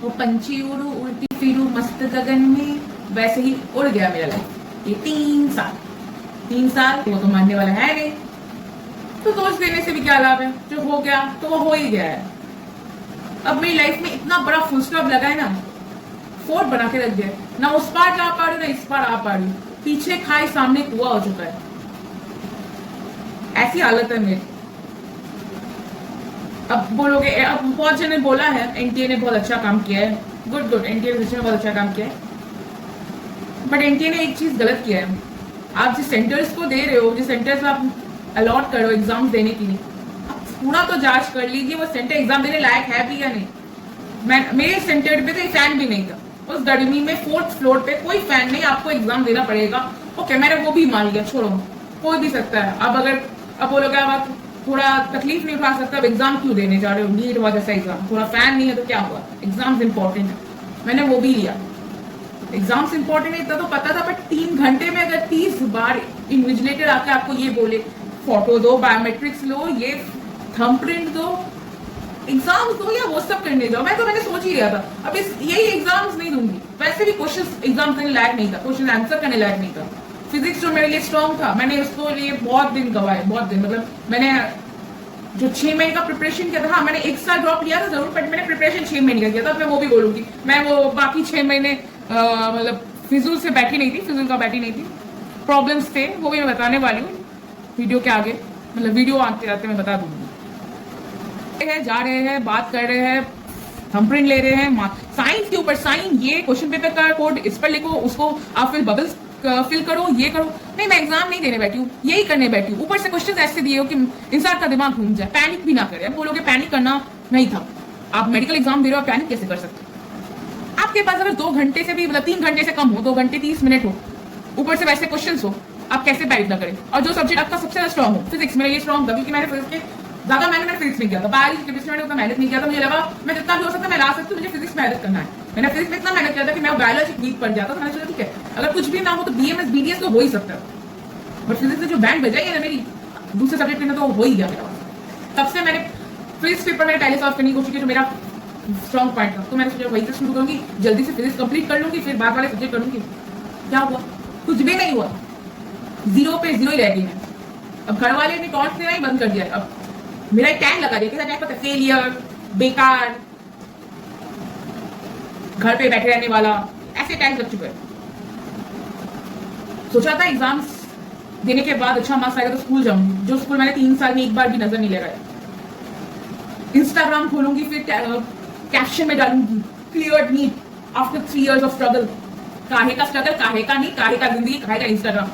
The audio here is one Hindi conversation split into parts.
वो पंछी उड़ू उड़ती फिरू मस्त गगन में, वैसे ही उड़ गया मेरा लाइफ। ये 3 साल वो तो मानने वाला है नहीं, तो दोष देने से भी क्या लाभ है, जो हो गया तो वो हो ही गया है। अब मेरी लाइफ में इतना बड़ा फुल स्टॉप लगा है ना, फोर्ट बना के रख दिया, ना उस पार जा पा रही ना इस पार आ पा रही, पीछे खाई सामने कुआं हो चुका है, ऐसी हालत है मेरी। अब बोलोगे, अब बहुत जन ने बोला है एनटीए ने बहुत अच्छा काम किया है, गुड, एनटीए ने बहुत अच्छा काम किया है, बट एनटीए ने एक चीज गलत किया है। आप जिस सेंटर्स को दे रहे हो, जिस सेंटर्स में आप अलॉट करो एग्जाम्स देने के लिए, आप पूरा तो जांच कर लीजिए वो सेंटर एग्जाम देने लायक है भी या नहीं। मेरे सेंटर पे तो फैन भी नहीं था, उस गर्मी में 4th फ्लोर पे कोई फैन नहीं, आपको एग्जाम देना पड़ेगा। ओके, मैंने वो भी मान लिया, छोड़ो, हो भी सकता है। अब अगर अब बोलोगे आप थोड़ा तकलीफ नहीं उठा सकता, अब एग्जाम क्यों देने जा रहे हो, नीट हुआ जैसा एग्जाम, थोड़ा फैन नहीं है तो क्या हुआ, एग्जाम्स इंपॉर्टेंट है, मैंने वो भी लिया। एग्जाम्स इंपॉर्टेंट है इतना तो पता था, बट 3 घंटे में अगर 30 बार इन्विजिलेटर आके आपको ये बोले फोटो दो, बायोमेट्रिक्स लो, ये थंब प्रिंट दो, एग्जाम्स दो या वो सब करने जाओ, मैंने सोच ही लिया था अब यही एग्जाम्स नहीं दूंगी। वैसे भी क्वेश्चन एग्जाम करने लायक नहीं था, क्वेश्चन आंसर करने लायक नहीं था। फिजिक्स जो मेरे लिए स्ट्रॉन्ग था, मैंने उसको लिए बहुत दिन गवाए, बहुत दिन, मतलब मैंने जो 6 महीने का प्रिपरेशन किया था, हाँ मैंने 1 साल ड्रॉप लिया था जरूर, बट मैंने प्रिपरेशन 6 महीने का किया था। मैं वो भी बोलूंगी, मैं वो बाकी 6 महीने मतलब फिजूल से बैठी नहीं थी, फिजूल का बैठी नहीं थी, प्रॉब्लम्स थे, वो भी मैं बताने वाली हूँ वीडियो के आगे, मतलब वीडियो आते आते मैं बता दूंगी। जा रहे हैं, बात कर रहे हैं, थंबप्रिंट ले रहे हैं साइंस के ऊपर, साइन ये क्वेश्चन पेपर का कोड इस पर लिखो, उसको आप फिर बबल्स फिल करो, ये करो। नहीं, मैं एग्जाम नहीं देने बैठी हूँ, यही करने बैठी हूँ। ऊपर से क्वेश्चन ऐसे दिए हो कि इंसान का दिमाग घूम जाए, पैनिक भी ना करे। अब बोलोगे पैनिक करना नहीं था, आप मेडिकल एग्जाम दे रहे हो, आप पैनिक कैसे कर सकते हो? आपके पास अगर 2 घंटे से भी, मतलब 3 घंटे से कम हो, 2 घंटे 30 मिनट हो, ऊपर से वैसे क्वेश्चन हो, आप कैसे पैनिक ना करें? और जो सब्जेक्ट आपका सबसे ज्यादा स्ट्रॉन्ग हो, फिजिक्स मेरा ये स्ट्रॉन्ग था, क्योंकि मैंने फिजिक्स के ज्यादा मैंने फिजिक्स में किया था, बायोलॉजी केमिस्ट्री में उतना मेहनत नहीं किया था। मुझे लगा मैं जितना भी हो सकता मैं ला सकती हूँ, मुझे फिजिक्स में मेहनत करना है। मैंने फिजिक्स में इतना मेहनत किया था कि मैं बायोलॉजी वीक पड़ जाता, तो मैंने सोचा ठीक है अगर कुछ भी ना हो तो बीएमएस बीडीएस तो हो ही सकता है, बट फिजिक्स में जो बैंड बजाई है ना मेरी दूसरे सब्जेक्ट में, तो हो ही गया मेरा। तब से मैंने फिजिक्स पेपर मैंने पहले सॉल्व करने की कोशिश की, जो मेरा स्ट्रॉन्ग पॉइंट था, तो मैंने सोचा वही से शुरू करूंगी, जल्दी से फिजिक्स कंप्लीट कर लूंगी, फिर बाद वाले सब्जेक्ट करूंगी। क्या हुआ? कुछ भी नहीं हुआ, 0 पे 0 ही रह गई मैं। अब घर वाले ने टॉन्ट देना ही बंद कर दिया। अब मेरा एक टैग लगा दिया, कैसा टैग पता है? फेलियर, बेकार, घर पे बैठे रहने वाला, ऐसे टैग लग चुके हैं। सोचा था एग्जाम्स देने के बाद अच्छा मार्क्स आएगा तो स्कूल जाऊंगी, जो स्कूल मैंने 3 साल में एक बार भी नजर नहीं लगाया। इंस्टाग्राम खोलूंगी, फिर कैप्शन में डालूंगी cleared NEET after 3 years of struggle. काहे का स्ट्रगल? काहे का नहीं, काहे का जिंदगी, काहे का इंस्टाग्राम।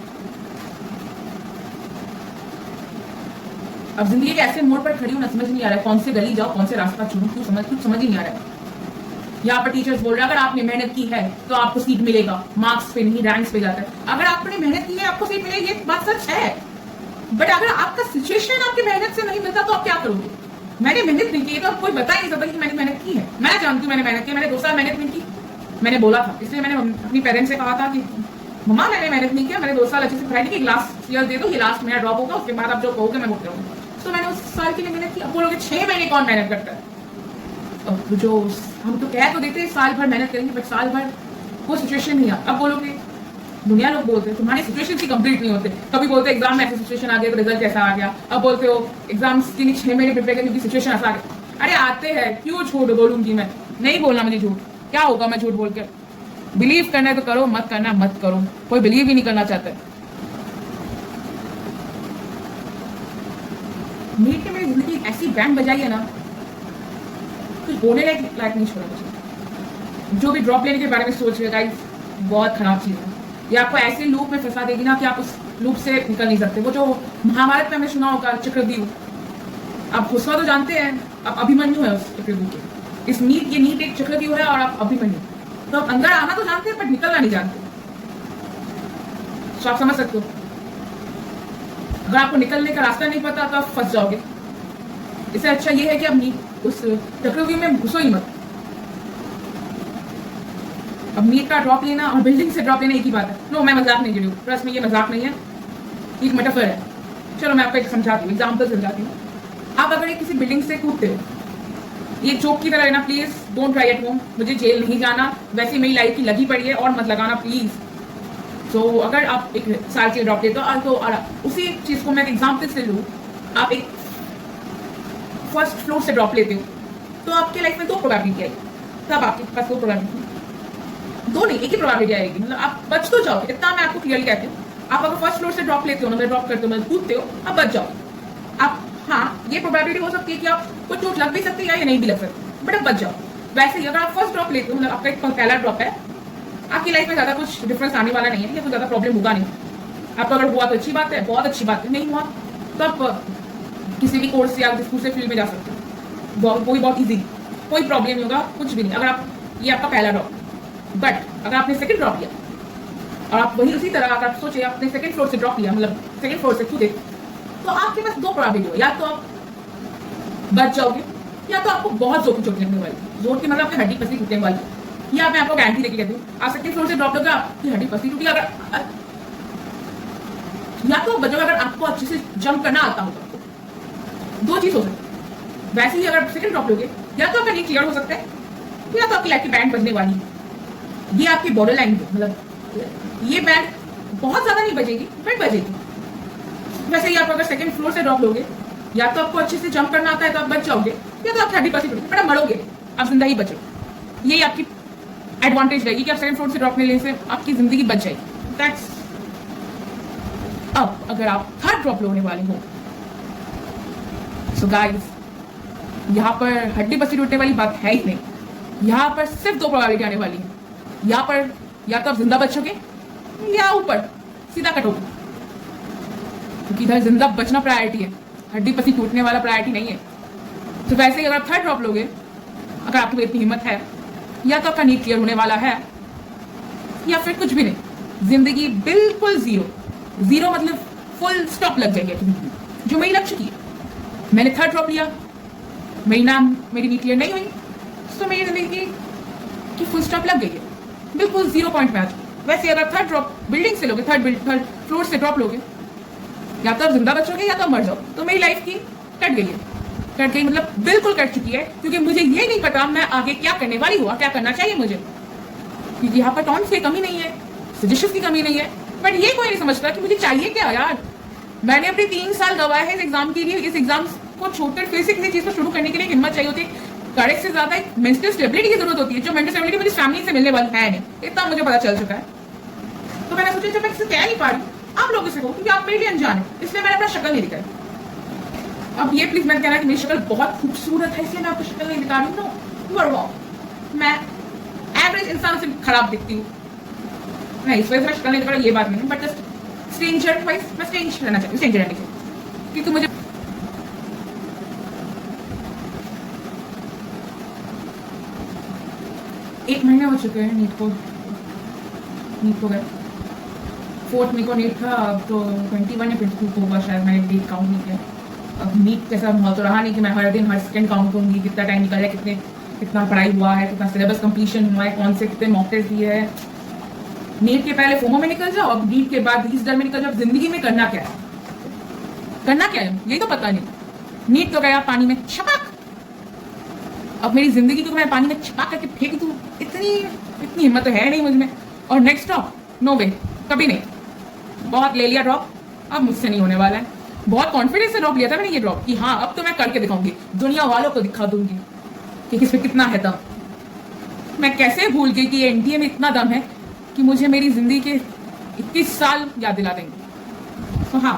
अब जिंदगी के ऐसे मोड़ पर खड़ी हूं ना, समझ नहीं आ रहा है कौन से गली जाओ, कौन से रास्ता चुनूं, कुछ समझ ही नहीं आ रहा है। यहाँ पर टीचर्स बोल रहे हैं अगर आपने मेहनत की है तो आपको सीट मिलेगा, मार्क्स पे नहीं, रैंक्स पे जाता है। अगर आपने मेहनत की है आपको सीट मिलेगी, ये बात सच है, बट अगर आपका सिचुएशन आपकी मेहनत से नहीं मिलता तो आप क्या करोगे? मैंने मेहनत नहीं की तो कोई बता ही नहीं सकता कि मैंने मेहनत की है। मैं जानती हूँ मैंने मेहनत की, मैंने 2 साल मेहनत नहीं की, मैंने बोला था, इसलिए मैंने अपनी पेरेंट्स से कहा था कि मम्मा मैंने मेहनत नहीं किया, मैंने 2 साल अच्छे से पढ़ाई की, लास्ट ईयर दे दो, ये लास्ट मेरा ड्रॉप होगा, उसके बाद आप जो कहोगे मैं वो करूंगा। तो मैंने उस साल के लिए मेहनत की। अब बोलोगे 6 महीने कौन मेहनत करता है? अब जो हम तो कह तो देते हैं साल भर मेहनत करेंगे, बट साल भर वो सिचुएशन नहीं है। अब बोलोगे दुनिया लोग बोलते हैं तुम्हारी सिचुएशन ही कंप्लीट नहीं होते, कभी बोलते एग्जाम में ऐसी सिचुएशन आ गया तो रिजल्ट कैसा आ गया, अब बोलते हो एग्जाम्स के लिए 6 महीने प्रिपेयर करने की सिचुएशन ऐसा आ गया। अरे आते हैं, क्यों झूठ बोलूंगी मैं? नहीं बोलना मुझे झूठ, क्या होगा मैं झूठ बोल के? बिलीव करना है तो करो, मत करना मत करो, कोई बिलीव ही नहीं करना चाहता है। नीट ने मेरी जिंदगी ऐसी बैंड बजाई है ना, कुछ बोलने लायक नहीं छोड़ा मुझे। जो भी ड्रॉप लेने के बारे में सोच रहे गाइस, बहुत खराब चीज है। ये आपको ऐसे लूप में फंसा देगी ना कि आप उस लूप से निकल नहीं सकते। वो जो महाभारत में हमने सुना होगा चक्रव्यूह, आप उसका तो जानते हैं, आप अभिमन्यु है उस चक्रव्यूह के। इस नीट, ये नीट एक चक्रव्यूह है और आप अभिमन्यु, तो आप अंदर आना तो जानते हैं बट निकलना नहीं जानते। तो आप समझ सकते हो, अगर आपको निकलने का रास्ता नहीं पता तो आप फंस जाओगे। इससे अच्छा ये है कि आप उस चक्रव्यूह में घुसो ही मत। अब नीट का ड्रॉप लेना और बिल्डिंग से ड्रॉप लेना एक ही बात है। नो, मैं मजाक नहीं कर रही हूँ, ट्रस्ट में ये मजाक नहीं है, एक मेटाफर है। चलो मैं आपको एक समझाती हूँ, एग्जाम्पल समझाती हूँ। आप अगर एक किसी बिल्डिंग से कूदते हो ये जोक की तरह है ना, please don't try at home. मुझे जेल नहीं जाना, वैसे मेरी लाइफ की लगी पड़ी है और मत लगाना प्लीज। तो अगर आप एक साल के ड्रॉप लेते हो तो उसी चीज को मैं एक एग्जाम्पल से लूँ, आप एक फर्स्ट फ्लोर से ड्रॉप लेते हो तो आपके लाइफ में 2 प्रोबेबिलिटी आएगी। तब आपके पास 2 प्रोबेबिलिटी, 2 नहीं, एक ही प्रोबेबिलिटी आएगी। मतलब आप बच तो जाओगे, इतना मैं आपको क्लियरली कहती हूँ। आप अगर फर्स्ट फ्लोर से ड्रॉप लेते हो ना, ड्रॉप करते हो, मतलब कूदते हो, आप बच जाओ। आप हाँ, ये प्रोबेबिलिटी हो सकती है कि आपको चोट लग भी सकती है या नहीं भी लग सकती, बट आप बच जाओ। वैसे ही अगर आप फर्स्ट ड्रॉप लेते हो, मतलब आपका एक पहला ड्रॉप है, आपकी लाइफ में ज्यादा कुछ डिफरेंस आने वाला नहीं है, या कुछ ज्यादा प्रॉब्लम होगा नहीं। आपका अगर हुआ तो अच्छी बात है, बहुत अच्छी बात है। नहीं हुआ तो आप किसी भी कोर्स या दूसरे फील्ड में जा सकते हो, कोई बहुत इजी, कोई प्रॉब्लम नहीं होगा, कुछ भी नहीं। अगर आप, ये आपका पहला ड्रॉप, बट अगर आपने सेकंड ड्रॉप लिया और आप वही उसी तरह अगर आप सोचे आपने सेकंड फ्लोर से ड्रॉप लिया, मतलब सेकंड फ्लोर से कूदे, तो आपके पास 2 प्रोबेबिलिटी हो, या तो आप बच जाओगे या तो आपको बहुत जोर की चोट लगने वाली, जोर की मतलब आपकी हड्डी पसली टूटने वाली। या मैं आपको गारंटी देके कहती हूँ, आप सेकंड फ्लोर से ड्रॉप लोगे, आपकी हड्डी पसली टूटी। अगर या तो बचोगे अगर आपको अच्छे से जंप करना आता होगा, 2 चीज हो सकती है। वैसे ही अगर सेकंड ड्रॉप लोगे, या तो आपका नीड क्लियर हो सकता है, या तो आपकी लाइफ की बैंड बजने वाली है। ये आपकी बॉर्डर लाइन है, मतलब ये बैंड बहुत ज्यादा नहीं बजेगी, बट बजेगी। वैसे ही आप अगर सेकंड फ्लोर से ड्रॉप लोगे, या तो आपको अच्छे से जंप करना आता है तो आप बच जाओगे, या तो आप 30% टूटेगी, बट आप मरोगे, आप जिंदा ही बचोगे। यही आपकी एडवांटेज रहेगी कि आप सेकंड फ्लोर से ड्रॉप लेने से आपकी जिंदगी बच जाएगी। दैट्स। अब अगर आप थर्ड ड्रॉप लेने वाले हो, सो गाइस, यहाँ पर हड्डी पसली टूटने वाली बात है ही नहीं। यहाँ पर सिर्फ 2 प्रोबेबिलिटी आने वाली है। यहाँ पर या तो आप जिंदा बचोगे या ऊपर सीधा कटोगे, क्योंकि इधर जिंदा बचना प्रायोरिटी है, हड्डी पसली टूटने वाला प्रायोरिटी नहीं है। तो वैसे ही अगर आप थर्ड ड्रॉप लोगे, अगर आपकी इतनी हिम्मत है, या तो आपका नीड क्लियर होने वाला है, या फिर कुछ भी नहीं, जिंदगी बिल्कुल जीरो मतलब फुल स्टॉप लग जाएगी, जो मेरी लग चुकी है। मैंने थर्ड ड्रॉप लिया, मेरी नीड क्लियर नहीं हुई, तो मेरी जिंदगी की फुल स्टॉप लग गई है, बिल्कुल 0 पॉइंट में आ चुकी। वैसे अगर थर्ड ड्रॉप बिल्डिंग से लोगे, थर्ड फ्लोर से ड्रॉप लोगे, या तो आप जिंदा बचोगे या तो मर जाओ। तो मेरी लाइफ की कट गई है, कट गई मतलब बिल्कुल कट चुकी है, क्योंकि मुझे ये नहीं पता मैं आगे क्या करने वाली हूँ, क्या करना चाहिए मुझे। क्योंकि यहाँ पर टॉन्ट्स की कमी नहीं है, सजेशंस की कमी नहीं है, बट ये कोई नहीं समझता कि मुझे चाहिए क्या यार। मैंने अपने 3 साल गवाए हैं इस एग्जाम के लिए। इस एग्जाम को छोड़कर फिर से किसी चीज को शुरू करने के लिए हिम्मत चाहिए होती है। करेक्ट से ज्यादा एक मेंटल स्टेबिलिटी की जरूरत होती है, जो मेंटल स्टेबिलिटी मुझे फैमिली से मिलने वाली है नहीं, इतना मुझे पता चल चुका है। तो मैंने सोचा जब मैं किसी कह नहीं पा रही, आप लोगों से कहो, क्योंकि आप मेरे लिए अनजान है, इसलिए मैंने अपना शक्ल नहीं दिखाई। अब ये प्लीज मैंने कहना कि मेरी शक्ल बहुत खूबसूरत है इसलिए मैं आपको शक्ल नहीं दिखा रही हूँ। No, you are wrong. मैं एवरेज इंसान से खराब दिखती हूँ, नहीं इस वजह से मैं शक्ल नहीं दिखा रही, ये बात नहीं है। बट जस्ट स्ट्रेंजर वाइज मैं स्ट्रेंज रहना चाहती हूँ, स्ट्रेंजर रहने के, क्योंकि मुझे 1 महीने हो चुके हैं नीट को गए। 4th मई को नीट था, अब तो 21 या 22 को होगा शायद, मैंने डेट काउंट नहीं किया। अब नीट कैसा माहौल तो रहा नहीं कि मैं हर दिन हर सेकंड काउंट करूँगी कितना टाइम निकल है, कितना पढ़ाई हुआ है, कितना सिलेबस कंप्लीशन हुआ है, कौन से कितने मॉक टेस्ट दिए है। नीट के पहले फोमो में निकल जाओ, अब नीट के बाद इस डर में निकल जाओ। जिंदगी में करना क्या है, यही तो पता नहीं। नीट तो गया पानी में छपाक, अब मेरी जिंदगी को मैं पानी में छपाक करके फेंक दूं, इतनी हिम्मत तो है नहीं मुझ में। और नेक्स्ट ड्रॉप, नो वे, कभी नहीं। बहुत ले लिया ड्रॉप, अब मुझसे नहीं होने वाला है। बहुत कॉन्फिडेंस से ड्रॉप लिया था मैंने ये ड्रॉप, कि हाँ अब तो मैं करके दिखाऊंगी, दुनिया वालों को दिखा दूंगी कि किस पे कितना है दम। मैं कैसे भूल गई कि एनटीए में इतना दम है कि मुझे मेरी जिंदगी के 21 साल याद दिला देंगे। तो हाँ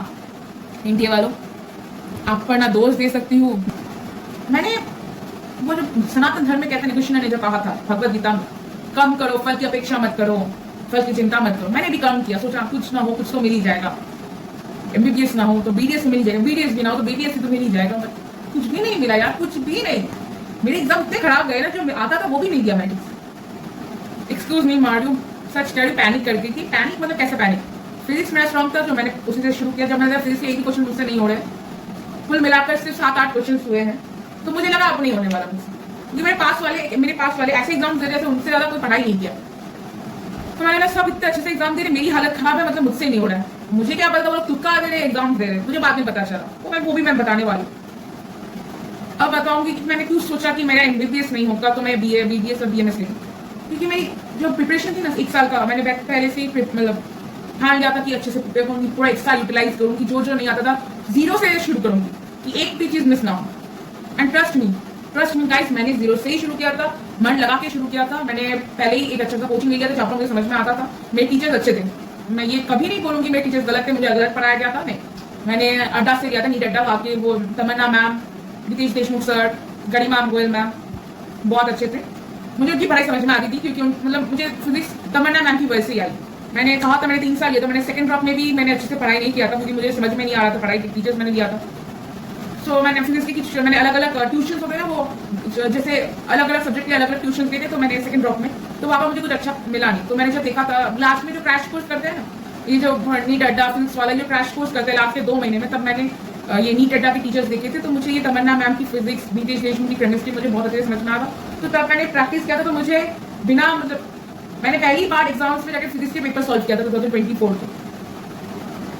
एनटीए वालों, आप पर ना दोष दे सकती हूँ। मैंने वो जो सनातन धर्म में कहते हैं, कृष्ण ने जो कहा था भगवत गीता में, कम करो, फल की अपेक्षा मत करो, फल की चिंता मत करो। मैंने भी कम किया, सोचा कुछ ना हो कुछ तो मिल ही जाएगा। एमबीबीएस ना हो तो बीडीएस मिल जाएगा, बीडीएस भी ना हो तो बीबीएस तो मिल ही जाएगा। कुछ भी नहीं मिला यार, कुछ भी नहीं। मेरे एग्जाम इतने खराब गए ना, जो आता था वो भी नहीं दिया मैंने। एक्सक्यूज मी मारू, सच कह रही, पैनिक कर गई थी। पैनिक मतलब कैसा पैनिक? फिजिक्स मेरा स्ट्रॉन्ग था, जो मैंने उसी से शुरू किया। जब मैंने फिजिक्स के एक ही क्वेश्चन मुझसे नहीं हो रहे, कुल मिलाकर सिर्फ 7-8 क्वेश्चन हुए हैं, तो मुझे लगा अब नहीं होने वाला मुझसे। क्योंकि मेरे पास वाले ऐसे एग्जाम दे रहे थे, उनसे ज्यादा कोई पढ़ाई नहीं किया। तो मैंने सब इतने अच्छे से एग्जाम दे रहे, मेरी हालत खराब है, मतलब मुझसे नहीं हो रहा है। मुझे क्या पता, वो लोग तुक्का दे रहे एग्जाम दे रहे, मुझे बाद में पता चला। वो भी मैं बताने वाली। अब बताऊंगी कि मैंने क्यों सोचा कि मेरा एमबीबीएस नहीं होगा तो मैं बीए बीबीएस और बीएमएस ले लूं। क्योंकि मेरी जो प्रिपरेशन थी ना 1 साल का, मैंने पहले से ही मतलब ठान लिया था कि अच्छे से प्रिपेयर करूंगी, पूरा 1 साल यूटिलाइज करूंगी, जो जो नहीं आता था जीरो से शुरू करूंगी कि एक भी चीज मिस ना हो। एंड ट्रस्ट मी गाइस, मैंने जीरो से ही शुरू किया था, मन लगा के शुरू किया था। मैंने पहले ही एक अच्छा सा कोचिंग ले लिया था जहाँ पर मुझे समझ में आता था, मेरे टीचर्स अच्छे थे। मैं ये कभी नहीं बोलूंगी मेरे टीचर्स गलत थे, मुझे गलत पढ़ाया गया था। नहीं, मैंने अड्डा से लिया था, नीट अड्डा आके, वो तमन्ना मैम, नितीश देशमुख सर, गरिमा गोयल मैम बहुत अच्छे थे। मुझे उनकी पढ़ाई समझ में आती थी क्योंकि मतलब मुझे फिजिक्स तमन्ना मैम की वजह से ही आई। मैंने कहा था मैंने 3 साल लिया, तो मैंने सेकंड ड्रॉप में भी मैंने अच्छे से पढ़ाई नहीं किया था क्योंकि मुझे समझ में नहीं आ रहा था पढ़ाई, टीचर्स मैंने लिया था। सो मैंने फिजिक्स की मैंने अलग अलग ट्यूशन होते हैं ना, वो जैसे अलग अलग सब्जेक्ट के अलग अलग ट्यूशन लिए थे, तो मैंने सेकंड ड्रॉप में, तो वहाँ पर मुझे कुछ अच्छा मिला नहीं। तो मैंने जब देखा था लास्ट में जो क्रैश कोर्स करते हैं ना, ये जो नीट अड्डा फिजिक्स वाला जो क्रैश कोर्स करते हैं लास्ट के 2 महीने में, तब मैंने ये नीट अड्डा के टीचर्स देखे थे। तो मुझे ये तमन्ना मैम की फिजिक्स, नितीश देशमुख की केमिस्ट्री मुझे बहुत अच्छे से समझ में आया था। तो तब मैंने प्रैक्टिस किया था, तो मुझे बिना मतलब मैंने पहली बार एग्जाम्स में जाकर फिजिक्स के पेपर सॉल्व किया था 2024 को,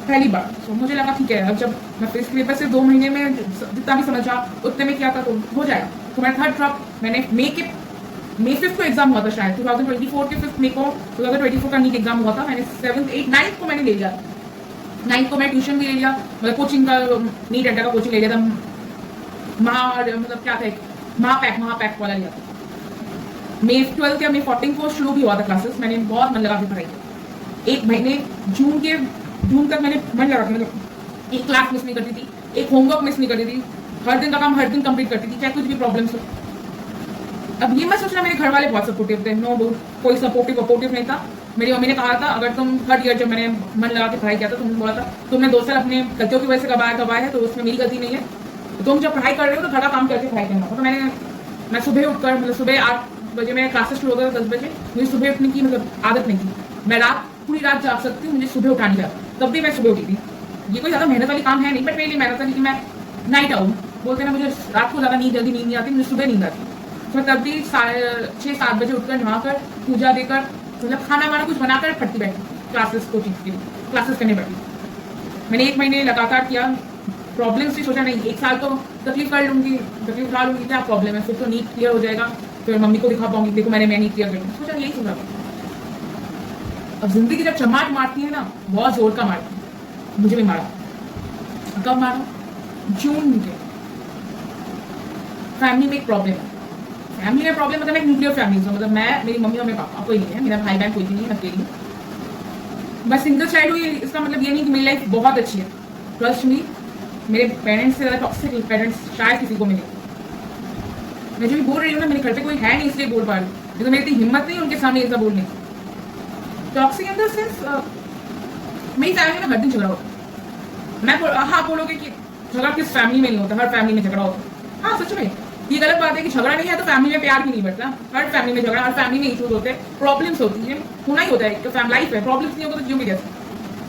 पहली बार। तो मुझे लगा ठीक है, अब जब मैं फिजिक्स के पेपर से 2 महीने में जितना भी समझा उतने में किया था तो हो जाएगा। तो मैं थर्ड ड्रॉप मैंने May 5th को एग्जाम हुआ था शायद 2024 के 5 मई को 2024 का नीट एग्जाम हुआ था। मैंने 7th 8th 9th को मैंने ले लिया, 9th को मैं ट्यूशन भी ले लिया, मतलब कोचिंग का नीट अड्डा का कोचिंग ले लिया था, मतलब क्या था, महापैक वाला लिया था। May 12 या May 14 को शुरू भी हुआ था क्लासेस। मैंने बहुत मन लगा के पढ़ाई की, 1 महीने जून तक मैंने मन लगा के, मतलब एक क्लास मिस नहीं करती थी, एक होमवर्क मिस नहीं करती थी, हर दिन का काम हर दिन कंप्लीट करती थी, चाहे कुछ भी प्रॉब्लम्स हो। अब ये मैं सोचना, मेरे घर वाले बहुत सपोर्टिव थे, नो कोई सपोर्टिव नहीं था। मेरी मम्मी ने कहा था, अगर तुम थर्ड ईयर जब मैंने मन लगा के पढ़ाई किया था, तुमने बोला था तुमने 2 साल अपने गलतियों की वजह से गवाया है, तो उसमें मेरी गलती नहीं है, तो तुम जब पढ़ाई कर रहे हो तो घर का काम करके पढ़ाई करना। तो मैं सुबह उठकर, मतलब सुबह 8 बजे मेरे क्लासेस शुरू होता था, 10 बजे। मुझे सुबह उठने की मतलब आदत नहीं थी, मैं पूरी रात जाग सकती हूँ, मुझे सुबह उठा नहीं जाता, तब भी मैं सुबह उठी थी। ये कोई ज़्यादा मेहनत वाली काम है नहीं, बट मेरे लिए मेहनत वाली कि मैं नाइट आउट बोलते ना, मुझे रात को ज़्यादा जल्दी नींद नहीं आती, मुझे सुबह नींद आती। तो तब भी 6-7 बजे उठकर नहाकर पूजा देकर, मतलब खाना वाना कुछ बनाकर पढ़ती बैठी क्लासेस क्लासेस करने बैठी। मैंने 1 महीने लगातार किया, प्रॉब्लम्स भी सोचा नहीं 1 साल तो तकलीफ कर लूंगी, तकलीफ उठा लूंगी, क्या प्रॉब्लम है, फिर तो नीट क्लियर हो जाएगा, फिर मम्मी को दिखा पाऊंगी, देखो मैं नीट क्लियर कर, सोचा यही सोचा। अब जिंदगी जब चमाट मारती है ना, बहुत जोर का मारती है, मुझे भी मारा। कब मारा? जून में। फैमिली में एक प्रॉब्लम है, फैमिली में प्रॉब्लम मतलब एक न्यूक्लियर फैमिली, मतलब मैं, मेरी मम्मी और मेरे पापा, कोई नहीं है, मेरा भाई बहन कोई भी नहीं है, अकेली। मैं सिंगल चाइल्ड हुई, इसका मतलब ये नहीं कि मेरी लाइफ बहुत अच्छी है। ट्रस्ट मी, मेरे पेरेंट्स से ज़्यादा टॉक्सिक पेरेंट्स शायद किसी को मिले। मैं जो भी बोल रही हूँ ना, मेरे घर पे कोई है नहीं इसलिए बोल पा रही हूँ, तो मेरी इतनी हिम्मत नहीं उनके सामने ऐसा बोलने की। टॉक्सिक इन द सेंस, मेरी फैमिली में हर दिन झगड़ा होता। मैं हाँ बोलोगे कि झगड़ा किस फैमिली में नहीं होता, हर फैमिली में झगड़ा होता। हाँ सच में ये गलत बात है कि झगड़ा नहीं है तो फैमिली में प्यार भी नहीं बढ़ता। हर फैमिली में झगड़ा, हर फैमिली में इशूज होते हैं, प्रॉब्लम्स होती है, होना ही होता है, तो फैमिली लाइफ है, प्रॉब्लम्स नहीं होगा तो क्यों भी कैसे।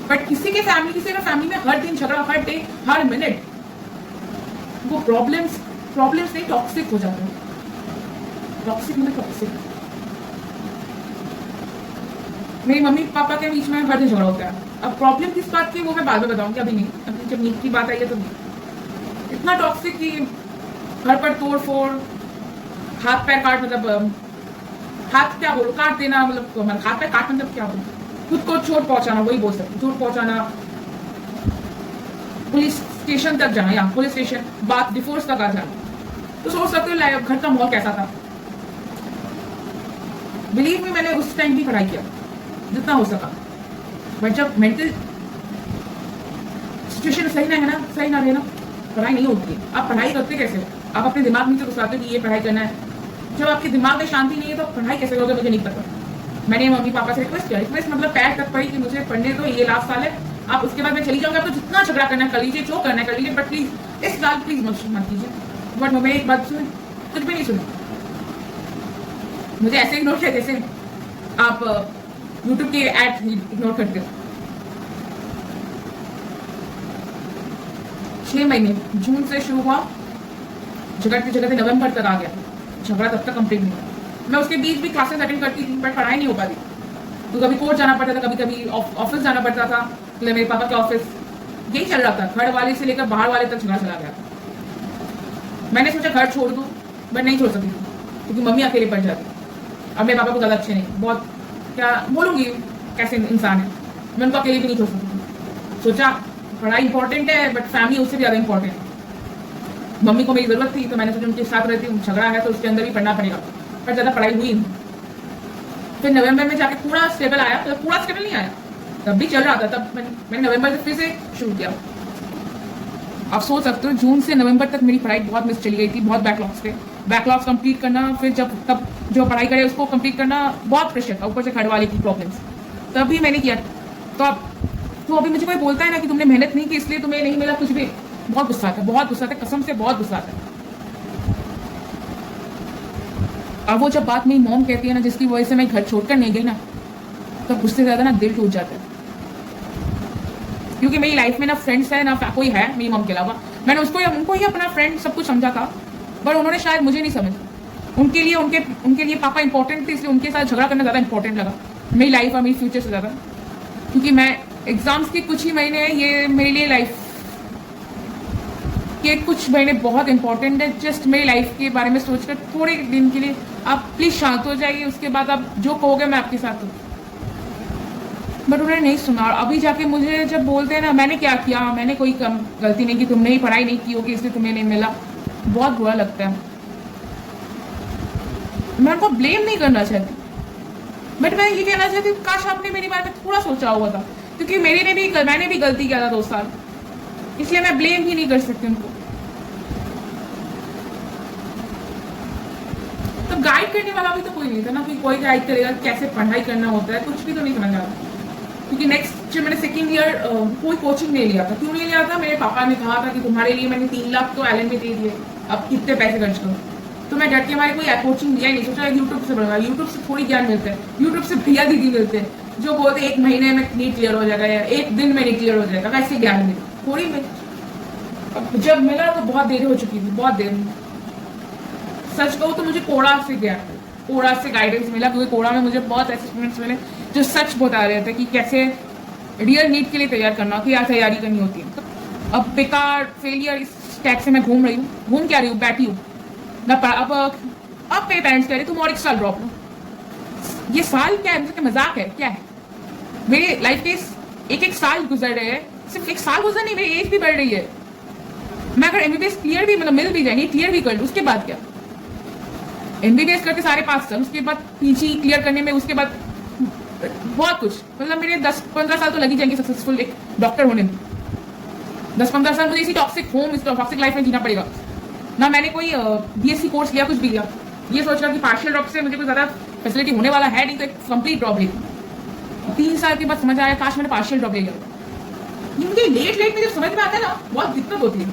बट किसी के फैमिली, किसी का फैमिली में हर दिन झगड़ा, हर डे, हर मिनट, वो प्रॉब्लम्स नहीं टॉक्सिक हो जाते हैं। टॉक्सिक मतलब टॉक्सिक। मेरी मम्मी पापा के बीच में हर दिन झगड़ा होता है। अब प्रॉब्लम किस बात की वो मैं बाद में बताऊंगी, अभी नहीं। अभी जब नीट की बात आई है तो इतना टॉक्सिक कि घर पर तोड़ फोड़, हाथ पैर काट, मतलब हाथ क्या बोलो, काट देना, मतलब हाथ पैर काट मतलब क्या बोलो, खुद को चोट पहुंचाना, वही बोल सकते, चोट पहुंचाना, पुलिस स्टेशन तक जाना, या पुलिस स्टेशन बात डिफोर्स तक आ जाना। तो सोच सकते हो घर का माहौल कैसा था। बिलीव मी, मैंने उस टाइम भी पढ़ाई किया जितना हो सका, बट जब मेंटल सिचुएशन सही ना है ना, सही ना रहे ना, पढ़ाई नहीं होती है। आप पढ़ाई करते कैसे हो? आप अपने दिमाग में तो घुसाते हो कि ये पढ़ाई करना है, जब आपके दिमाग में शांति नहीं है तो पढ़ाई कैसे करोगे, मुझे नहीं पता। मैंने मम्मी पापा से रिक्वेस्ट किया, रिक्वेस्ट मतलब पैर तक पड़ी कि मुझे पढ़ने दो, ये लास्ट साल है, आप उसके बाद मैं चली जाऊंगा, आपको जितना झगड़ा करना कर लीजिए, जो करना कर लीजिए, बट प्लीज इस साल प्लीज मत कीजिए। बट मम्मी एक बात सुनी, कुछ भी नहीं सुनी, मुझे ऐसे इग्नोर किया जैसे आप यूट्यूब के ऐड इग्नोर करते हो। 6 महीने, जून से शुरू हुआ, झगड़ते नवंबर तक आ गया, झगड़ा तब तक कंप्लीट नहीं हुआ। मैं उसके बीच भी क्लासेस अटेंड करती थी, बट पढ़ाई नहीं हो पाती। तो कभी कोर्ट जाना पड़ता था, कभी ऑफिस जाना पड़ता था, मेरे पापा के ऑफिस, यही चल रहा था। घर वाले से लेकर बाहर वाले तक झगड़ा चला गया था। मैंने सोचा घर छोड़ दूँ, बट नहीं छोड़ सकती थी क्योंकि मम्मी अकेले पड़ जाती। अब मेरे पापा को ज़्यादा अच्छे नहीं, बहुत क्या बोलूँगी कैसे इंसान है, मैं उनको अकेले भी नहीं छोड़ सकती थी। सोचा पढ़ाई इंपॉर्टेंट है बट फैमिली उससे भी ज़्यादा इंपॉर्टेंट है। मम्मी को मेरी ज़रूरत थी तो मैंने सोचा उनके साथ रहती हूँ, झगड़ा है तो उसके अंदर भी पढ़ना पड़ेगा, पर ज़्यादा पढ़ाई हुई नहीं। फिर नवंबर में जाके पूरा स्टेबल आया, मतलब पूरा स्टेबल नहीं आया, तब भी चल रहा था। तब मैंने नवंबर से फिर से शुरू किया। आप सोच सकते हो जून से नवंबर तक मेरी पढ़ाई बहुत मिस चली गई थी, बहुत बैकलॉग्स थे। बैकलॉग्स कंप्लीट करना, फिर तब जो पढ़ाई करे उसको कंप्लीट करना बहुत प्रेशर था, ऊपर से घर वाले की प्रॉब्लम्स। तब भी मैंने किया। तो अभी मुझे कोई बोलता है ना कि तुमने मेहनत नहीं की इसलिए तुम्हें नहीं मिला कुछ भी, बहुत गुस्सा आता है, बहुत गुस्सा आता है, कसम से बहुत गुस्सा आता है। अब वो जब बात मेरी मॉम कहती है ना जिसकी वजह से मैं घर छोड़कर नहीं गई ना, तो गुस्से ज्यादा ना दिल टूट जाता है। क्योंकि मेरी लाइफ में ना फ्रेंड्स है ना कोई है मेरी मॉम के अलावा। मैंने उनको ही अपना फ्रेंड सब कुछ समझा था, पर उन्होंने शायद मुझे नहीं समझा। उनके लिए पापा इंपॉर्टेंट थे, इसलिए उनके साथ झगड़ा करना ज़्यादा इंपॉर्टेंट लगा मेरी लाइफ और मेरी फ्यूचर से ज़्यादा। क्योंकि मैं एग्जाम्स के कुछ ही महीने, ये मेरे लिए लाइफ के कुछ महीने बहुत इंपॉर्टेंट है। जस्ट मेरी लाइफ के बारे में सोचकर थोड़े दिन के लिए आप प्लीज़ शांत हो जाइए, उसके बाद आप जो कहोगे मैं आपके साथ हूँ। बट उन्होंने नहीं सुना। और अभी जाके मुझे जब बोलते हैं ना मैंने क्या किया, मैंने कोई गलती नहीं की, तुमने ही पढ़ाई नहीं की होगी इसलिए तुम्हें नहीं मिला, बहुत बुरा लगता है। मैं उनको ब्लेम नहीं करना चाहती, बट मैं ये कहना चाहती हूँ काश आपने मेरे बारे में थोड़ा सोचा हुआ था, क्योंकि मैंने भी गलती किया था 2 साल, इसलिए मैं ब्लेम ही नहीं कर सकती उनको। तो गाइड करने वाला भी तो कोई नहीं था ना, कोई गाइड करेगा कैसे पढ़ाई करना होता है, कुछ भी तो नहीं समझ आ रहा। क्योंकि नेक्स्ट जब मैंने सेकेंड ईयर कोई कोचिंग नहीं लिया था। क्यों नहीं लिया था? मेरे पापा ने कहा था कि तुम्हारे लिए मैंने 3 लाख तो एलन में दे दिए, अब कितने पैसे खर्च करो। तो मैं डट के हमारे कोई कोचिंग लिया ही नहीं, सोचा यूट्यूब से पढ़ूंगा। यूट्यूब से थोड़ी ज्ञान मिलता है, यूट्यूब से भैया दीदी मिलते हैं जो बोलते 1 महीने में नीट क्लियर हो जाएगा या 1 दिन में नीट क्लियर हो जाएगा, वैसे ज्ञान मिले थोड़ी में। जब मिला तो बहुत देर हो चुकी थी, बहुत देर। सच कहूँ तो मुझे कोड़ा से गाइडेंस मिला, क्योंकि कोड़ा में मुझे बहुत ऐसे स्टूडेंट्स मिले जो सच बता रहे थे कि कैसे रियल नीट के लिए तैयार करना, क्या तैयारी करनी होती है। तो अब बेकार फेलियर इस टैग से मैं घूम क्या रही हूँ, बैठी हूँ ना। अब मेरे पेरेंट्स कह रहे तुम और 1 साल ड्रॉप लो। ये साल क्या है, मतलब मजाक है क्या है? मेरी लाइफ के एक साल गुजर रहे हैं, सिर्फ 1 साल गुजर नहीं, मेरी एज भी बढ़ रही है। मैं अगर एमबीबीएस क्लियर भी मतलब मिल भी जाए, नीट क्लियर भी कर लूँ, उसके बाद क्या? एमबीबीएस करके सारे 5 साल, उसके बाद पीजी क्लियर करने में, उसके बाद बहुत कुछ, मतलब मेरे 10-15 साल तो लगी जाएंगे सक्सेसफुल एक डॉक्टर होने में। 10-15 साल मुझे इसी टॉक्सिक लाइफ में जीना पड़ेगा ना। मैंने कोई बीएससी कोर्स लिया, कुछ भी लिया, ये सोच रहा कि पार्शियल ड्रॉप से मुझे कोई ज़्यादा फैसिलिटी होने वाला है नहीं, तो एक कंप्लीट ड्रॉप ली। 3 साल के बाद समझ आया काश मैंने पार्शियल ड्रॉप ले लिया। मुझे लेट में जब समझ में आता है ना, बहुत दिक्कत होती है।